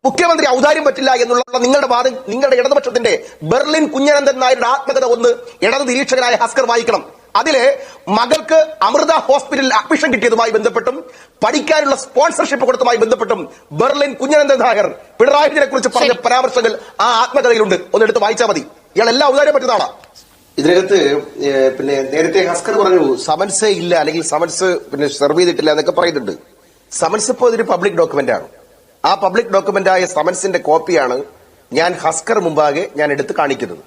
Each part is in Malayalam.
മുഖ്യമന്ത്രി ഔദാര്യം പറ്റില്ല എന്നുള്ള നിങ്ങളുടെ വാദം, നിങ്ങളുടെ ഇടതുപക്ഷത്തിന്റെ ബെർലിൻ കുഞ്ഞനന്ദൻ നായരുടെ ആത്മകഥ ഒന്ന് ഇടതു നിരീക്ഷകനായ ഹസ്കർ വായിക്കണം. അതില് മകൾക്ക് അമൃത ഹോസ്പിറ്റലിൽ അഡ്മിഷൻ കിട്ടിയതുമായി ബന്ധപ്പെട്ടും പഠിക്കാനുള്ള സ്പോൺസർഷിപ്പ് കൊടുത്തതുമായി ബന്ധപ്പെട്ടും ബെർലിൻ കുഞ്ഞനന്ദൻ നായർ പിണറായി വിജയനെ കുറിച്ച് പറഞ്ഞ പരാമർശങ്ങൾ ആ ആത്മകഥയിലുണ്ട്. ഒന്ന് എടുത്ത് വായിച്ചാൽ മതി. ഇയാളെല്ലാം ഔദാര്യം പറ്റുന്നതാണ്. ഇതിനകത്ത് പിന്നെ നേരത്തെ ഹസ്കർ പറഞ്ഞു സമൻസ് ഇല്ല, അല്ലെങ്കിൽ സമൻസ് പിന്നെ സെർവ് ചെയ്തിട്ടില്ല എന്നൊക്കെ പറയുന്നുണ്ട്. സമൻസ് ഇപ്പോൾ ഇതൊരു പബ്ലിക് ഡോക്യുമെന്റ് ആണ്. ആ പബ്ലിക് ഡോക്യുമെന്റായ സമൻസിന്റെ കോപ്പിയാണ് ഞാൻ ഹസ്കർ മുമ്പാകെ ഞാൻ എടുത്ത് കാണിക്കുന്നത്.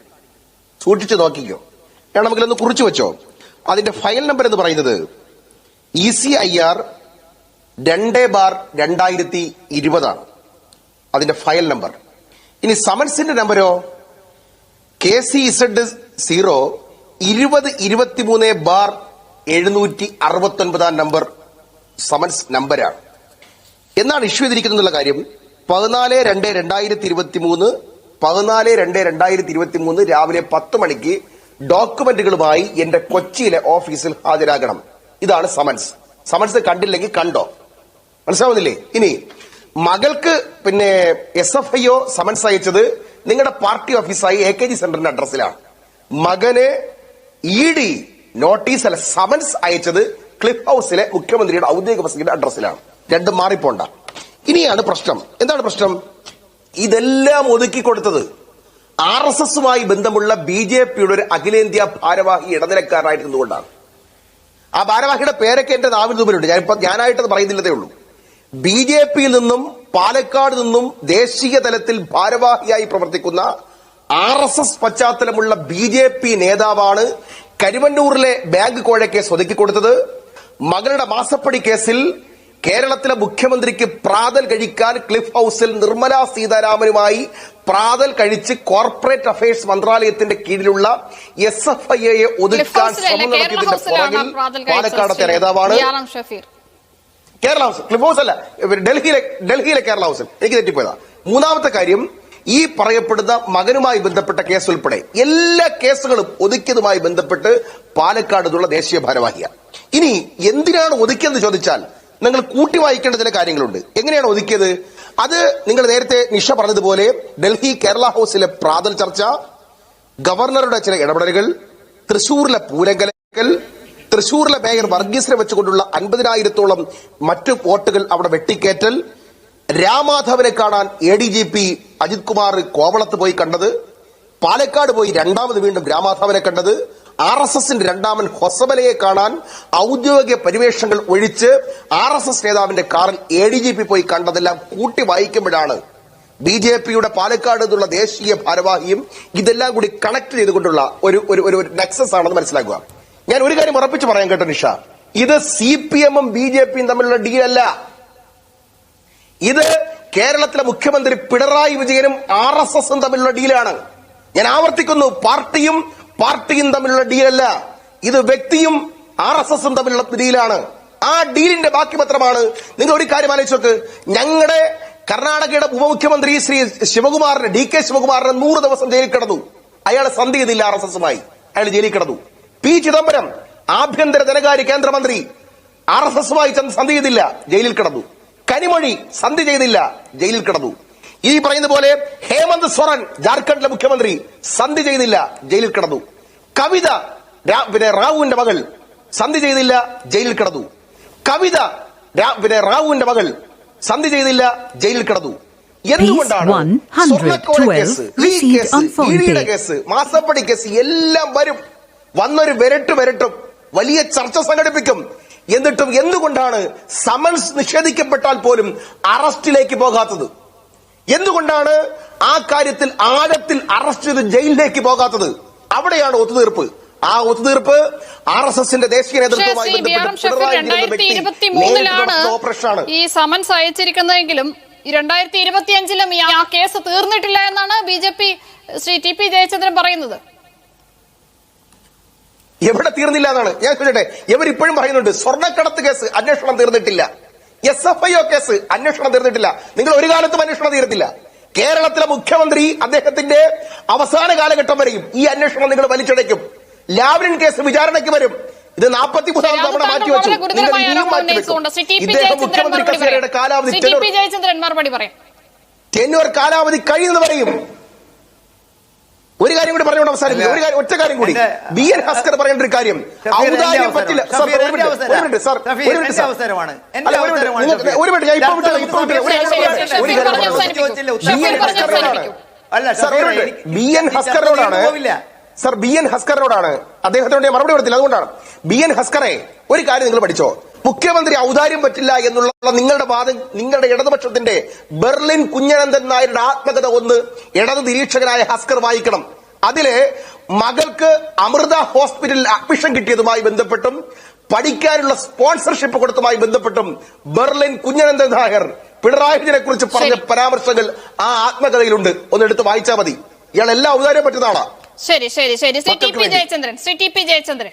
സൂക്ഷിച്ചു നോക്കിക്കോ. ഞാൻ നമുക്കിതൊന്ന് കുറിച്ചു വെച്ചോ. അതിന്റെ ഫയൽ നമ്പർ എന്ന് പറയുന്നത് ECIR 2/2020 ആണ് അതിന്റെ ഫയൽ നമ്പർ. ഇനി സമൻസിന്റെ നമ്പരോ KCZ 0-2023/769 നമ്പർ സമൻസ് നമ്പരാണ്. എന്നാണ് ഇഷ്യൂ ചെയ്തിരിക്കുന്നുള്ള കാര്യം 14/2/2023 14/2/2023 രാവിലെ 10 മണിക്ക് ഡോക്യുമെന്റുകളുമായി എന്റെ കൊച്ചിയിലെ ഓഫീസിൽ ഹാജരാകണം. ഇതാണ് സമൻസ്. സമൻസ് കണ്ടില്ലെങ്കിൽ കണ്ടോ, മനസ്സിലാവുന്നില്ലേ? ഇനി മകൾക്ക് പിന്നെ SFIO സമൻസ് അയച്ചത് നിങ്ങളുടെ പാർട്ടി ഓഫീസായി AKG സെന്ററിന്റെ അഡ്രസ്സിലാണ്. മകന് ED നോട്ടീസ് അല്ല സമൻസ് അയച്ചത് ക്ലിഫ് ഹൌസിലെ മുഖ്യമന്ത്രിയുടെ ഔദ്യോഗിക വസതിയുടെ അഡ്രസ്സിലാണ്. രണ്ടും മാറിപ്പോണ്ട. ഇനിയാണ് പ്രശ്നം. എന്താണ് പ്രശ്നം? ഇതെല്ലാം ഒതുക്കി കൊടുത്തത് RSSുമായി ബന്ധമുള്ള BJPയുടെ ഒരു അഖിലേന്ത്യാ ഭാരവാഹി ഇടനിലക്കാരനായിരുന്നുകൊണ്ടാണ്. ആ ഭാരവാഹിയുടെ പേരൊക്കെ എന്റെ നാവിന് മുമ്പിലുണ്ട്. ഞാനായിട്ടത് പറയുന്നില്ലതേ ഉള്ളൂ. BJPയിൽ നിന്നും പാലക്കാട് നിന്നും ദേശീയ തലത്തിൽ ഭാരവാഹിയായി പ്രവർത്തിക്കുന്ന RSS പശ്ചാത്തലമുള്ള BJP നേതാവാണ് കരുവന്നൂരിലെ ബാങ്ക് കോഴക്കേസ് ഒതുക്കി കൊടുത്തത്. മകളുടെ മാസപ്പടി കേസിൽ കേരളത്തിലെ മുഖ്യമന്ത്രിക്ക് പ്രാതൽ കഴിക്കാൻ ക്ലിഫ് ഹൌസിൽ നിർമ്മലാ സീതാരാമനുമായി പ്രാതൽ കഴിച്ച് കോർപ്പറേറ്റ് അഫയേഴ്സ് മന്ത്രാലയത്തിന്റെ കീഴിലുള്ള SFIയെ ഒതുക്കാൻ ശ്രമം നടത്തിയതിന്റെ പുറകിൽ പാലക്കാടത്തെ നേതാവാണ് കേരള ഹൌസ്. ക്ലിഫ് ഹൌസ് അല്ല, ഡൽഹിയിലെ കേരള ഹൌസിൽ. എനിക്ക് തെറ്റിപ്പോയതാ. മൂന്നാമത്തെ കാര്യം, ഈ പറയപ്പെടുന്ന മകനുമായി ബന്ധപ്പെട്ട കേസ് ഉൾപ്പെടെ എല്ലാ കേസുകളും ഒതുക്കിയതുമായി ബന്ധപ്പെട്ട് പാലക്കാട് നിന്നുള്ള ദേശീയ ഭാരവാഹിയാണ്. ഇനി എന്തിനാണ് ഒതുക്കിയെന്ന് ചോദിച്ചാൽ നിങ്ങൾ കൂട്ടി വായിക്കേണ്ട ചില കാര്യങ്ങളുണ്ട്. എങ്ങനെയാണ് ഒതുക്കിയത്? അത് നിങ്ങൾ നേരത്തെ നിഷ പറഞ്ഞതുപോലെ ഡൽഹി കേരള ഹൌസിലെ പ്രാതൽ ചർച്ച, ഗവർണറുടെ ചില ഇടപെടലുകൾ, തൃശൂരിലെ പൂരങ്കലക്കൽ, തൃശൂരിലെ മേയർ വർഗീസിനെ വെച്ചുകൊണ്ടുള്ള 50,000-ഓളം മറ്റു വോട്ടുകൾ അവിടെ വെട്ടിക്കേറ്റൽ, രാമാധവനെ കാണാൻ ADGP അജിത് കുമാർ കോവളത്ത് പോയി കണ്ടത്, പാലക്കാട് പോയി രണ്ടാമത് വീണ്ടും രാമാധവനെ കണ്ടത്, RSSന്റെ രണ്ടാമൻ ഹൊസബലയെ കാണാൻ ഔദ്യോഗിക പരിവേഷങ്ങൾ ഒഴിച്ച് RSS നേതാവിന്റെ കാറിൽ ADGP പോയി കണ്ടതെല്ലാം കൂട്ടി വായിക്കുമ്പോഴാണ് BJPയുടെ പാലക്കാട് നിന്നുള്ള ദേശീയ ഭാരവാഹിയും ഇതെല്ലാം കൂടി കണക്ട് ചെയ്തുകൊണ്ടുള്ള ഒരു നെക്സസ് ആണെന്ന് മനസ്സിലാക്കുക. ഞാൻ ഒരു കാര്യം ഉറപ്പിച്ച് പറയാൻ കേട്ടോ നിഷ, ഇത് CPMഉം BJPയും തമ്മിലുള്ള ഡീലല്ല. ഇത് കേരളത്തിലെ മുഖ്യമന്ത്രി പിണറായി വിജയനും RSSും തമ്മിലുള്ള ഡീലാണ്. ഞാൻ ആവർത്തിക്കുന്നു, പാർട്ടിയും തമ്മിലുള്ള ഡീലല്ല. ഇത് വ്യക്തിയും RSSും തമ്മിലുള്ള ഡീലാണ്. ആ ഡീലിന്റെ ബാക്കി പത്രമാണ്. നിങ്ങൾ ഒരു കാര്യം ആലോചിച്ച് നോക്ക്. ഞങ്ങളുടെ കർണാടകയുടെ ഉപമുഖ്യമന്ത്രി ശ്രീ ശിവകുമാറിന്, DK ശിവകുമാറിന് 100 ദിവസം ജയിലിൽ കിടന്നു. അയാൾ സന്ധി ചെയ്തില്ല RSSുമായി, അയാൾ ജയിലിൽ കിടന്നു. P ചിദംബരം ആഭ്യന്തര ധനകാര്യ കേന്ദ്രമന്ത്രി RSSുമായി സന്ധി ചെയ്തില്ല, ജയിലിൽ കിടന്നു. കനിമൊഴി സന്ധി ചെയ്തില്ല, ജയിലിൽ കിടന്നു. ഈ പറയുന്ന പോലെ ഹേമന്ത് സോറൻ ജാർഖണ്ഡിലെ മുഖ്യമന്ത്രി സന്ധി ചെയ്തില്ല, ജയിലിൽ കിടന്നു. കവിത റാവുവിന്റെ മകൾ സന്ധി ചെയ്തില്ല, ജയിലിൽ കിടന്നു. കവിത റാവുവിന്റെ മകൾ സന്ധി ചെയ്തില്ല, ജയിലിൽ കിടന്നു. എന്തുകൊണ്ടാണ്? സ്വർണ്ണക്കോല കേസ്, ഈ കേസ്, ഇഡിയുടെ കേസ്, മാസപ്പടി കേസ് എല്ലാം വരും. വന്നൊരു വരട്ടും വലിയ ചർച്ച സംഘടിപ്പിക്കും. എന്നിട്ടും എന്തുകൊണ്ടാണ് സമൻസ് നിഷേധിക്കപ്പെട്ടാൽ പോലും അറസ്റ്റിലേക്ക് പോകാത്തത്? എന്തുകൊണ്ടാണ് ആ കാര്യത്തിൽ ആഴത്തിൽ അറസ്റ്റ് ചെയ്ത് ജയിലിലേക്ക് പോകാത്തത്? അവിടെയാണ് ഒത്തുതീർപ്പ്. ആ ഒത്തുതീർപ്പ് RSSന്റെ ദേശീയ നേതൃത്വവുമായി ബന്ധപ്പെട്ട് ഈ സമൻസ് അയച്ചിരിക്കുന്നതെങ്കിലും 2025-ലും ആ കേസ് തീർന്നിട്ടില്ല എന്നാണ് BJP ശ്രീ TP ജയചന്ദ്രൻ പറയുന്നത്. എവിടെ തീർന്നില്ല എന്നാണ് ഞാൻ ചോദിച്ചട്ടെ. ഇവരിപ്പോഴും പറയുന്നുണ്ട് സ്വർണ്ണക്കടത്ത് കേസ് അന്വേഷണം തീർന്നിട്ടില്ല, SFIO കേസ് അന്വേഷണം തീർന്നിട്ടില്ല. നിങ്ങൾ ഒരു കാലത്തും അന്വേഷണം തീർത്തില്ല. കേരളത്തിലെ മുഖ്യമന്ത്രി അദ്ദേഹത്തിന്റെ അവസാന കാലഘട്ടം വരെയും ഈ അന്വേഷണം നിങ്ങൾ വലിച്ചടയ്ക്കും. ലാവ്ലിൻ കേസ് വിചാരണയ്ക്ക് വരും. ഇത് 43 തവണ മാറ്റിവെച്ചു. ഇദ്ദേഹം മുഖ്യമന്ത്രി കസേരയുടെ കാലാവധി ജയചന്ദ്രൻ മറുപടി പറയാം. ടെന്യൂർ കാലാവധി കഴിയുന്നത് പറയും. ഒരു കാര്യം കൂടി പറഞ്ഞുകൊണ്ട് അവസാനിപ്പിക്കും. ഒരു കാര്യം, ഒറ്റ കാര്യം കൂടി. ബി എൻ ഹസ്കർ പറയേണ്ട ഒരു കാര്യം, ഔദാര്യം പറ്റില്ല. ഒരു മിനിറ്റ് ഞാൻ ഇപ്പൊ ബി എൻ ഹസ്കറിനോടാണ് സർ, ബി എൻ ഹസ്കറിനോടാണ് അദ്ദേഹത്തിനോട് ഞാൻ മറുപടി കൊടുത്തില്ല. അതുകൊണ്ടാണ് ബി എൻ ഹസ്കറെ ഒരു കാര്യം നിങ്ങൾ പഠിച്ചോ. മുഖ്യമന്ത്രി ഔദാര്യം പറ്റില്ല എന്നുള്ള നിങ്ങളുടെ വാദം, നിങ്ങളുടെ ഇടതുപക്ഷത്തിന്റെ ബെർലിൻ കുഞ്ഞനന്ദൻ നായരുടെ ആത്മകഥ ഒന്ന് ഇടത് നിരീക്ഷകനായ ഹസ്കർ വായിക്കണം. അതില് മകൾക്ക് അമൃത ഹോസ്പിറ്റലിൽ അഡ്മിഷൻ കിട്ടിയതുമായി ബന്ധപ്പെട്ടും പഠിക്കാനുള്ള സ്പോൺസർഷിപ്പ് കൊടുത്തതുമായി ബന്ധപ്പെട്ടും ബെർലിൻ കുഞ്ഞനന്ദൻ നായർ പിണറായി വിജയനെ കുറിച്ച് പറഞ്ഞ പരാമർശങ്ങൾ ആ ആത്മകഥയിലുണ്ട്. ഒന്ന് എടുത്ത് വായിച്ചാൽ മതി. ഇയാൾ എല്ലാം ഔദാര്യം പറ്റുന്ന ആളാ. ശരി ശരി ശരി ശ്രീ ടി പി ജയചന്ദ്രൻ